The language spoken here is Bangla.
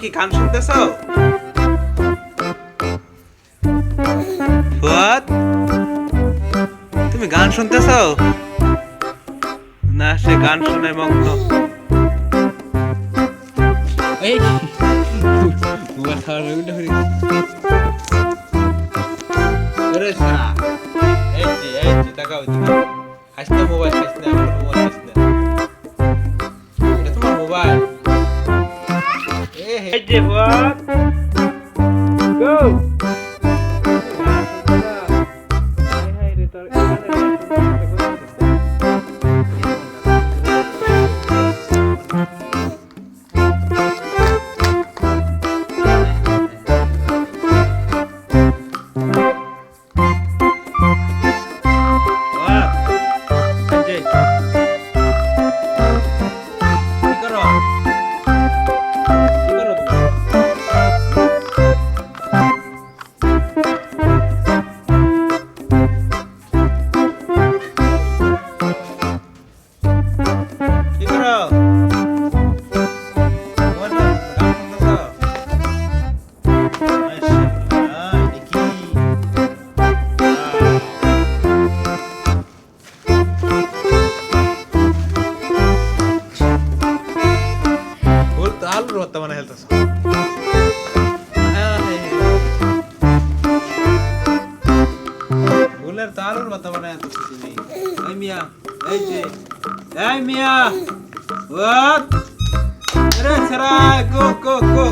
কি গান শুনতেছো? ফুয়াদ, তুমি গান শুনতেছো? না, সে গান শুনে মগ্ন। এই মোবাইল খাওয়ার ওইটা হয়ে আরে সারা, এই যে তাকাও এদিকে। খাইস না মোবাইল, খাইস না, আমার মোবাইল খাইস না। এটা তোমার মোবাইল। এই যে ফুয়াদ, গো। আলুর ভর্তা বানাই ফেলতেছ। ভুলের তো আলুর ভর্তা বানাই ফেলতেছ তুমি। এই মিয়া, এই যে, এই মিয়া, what? আরে সারা, go, go, go.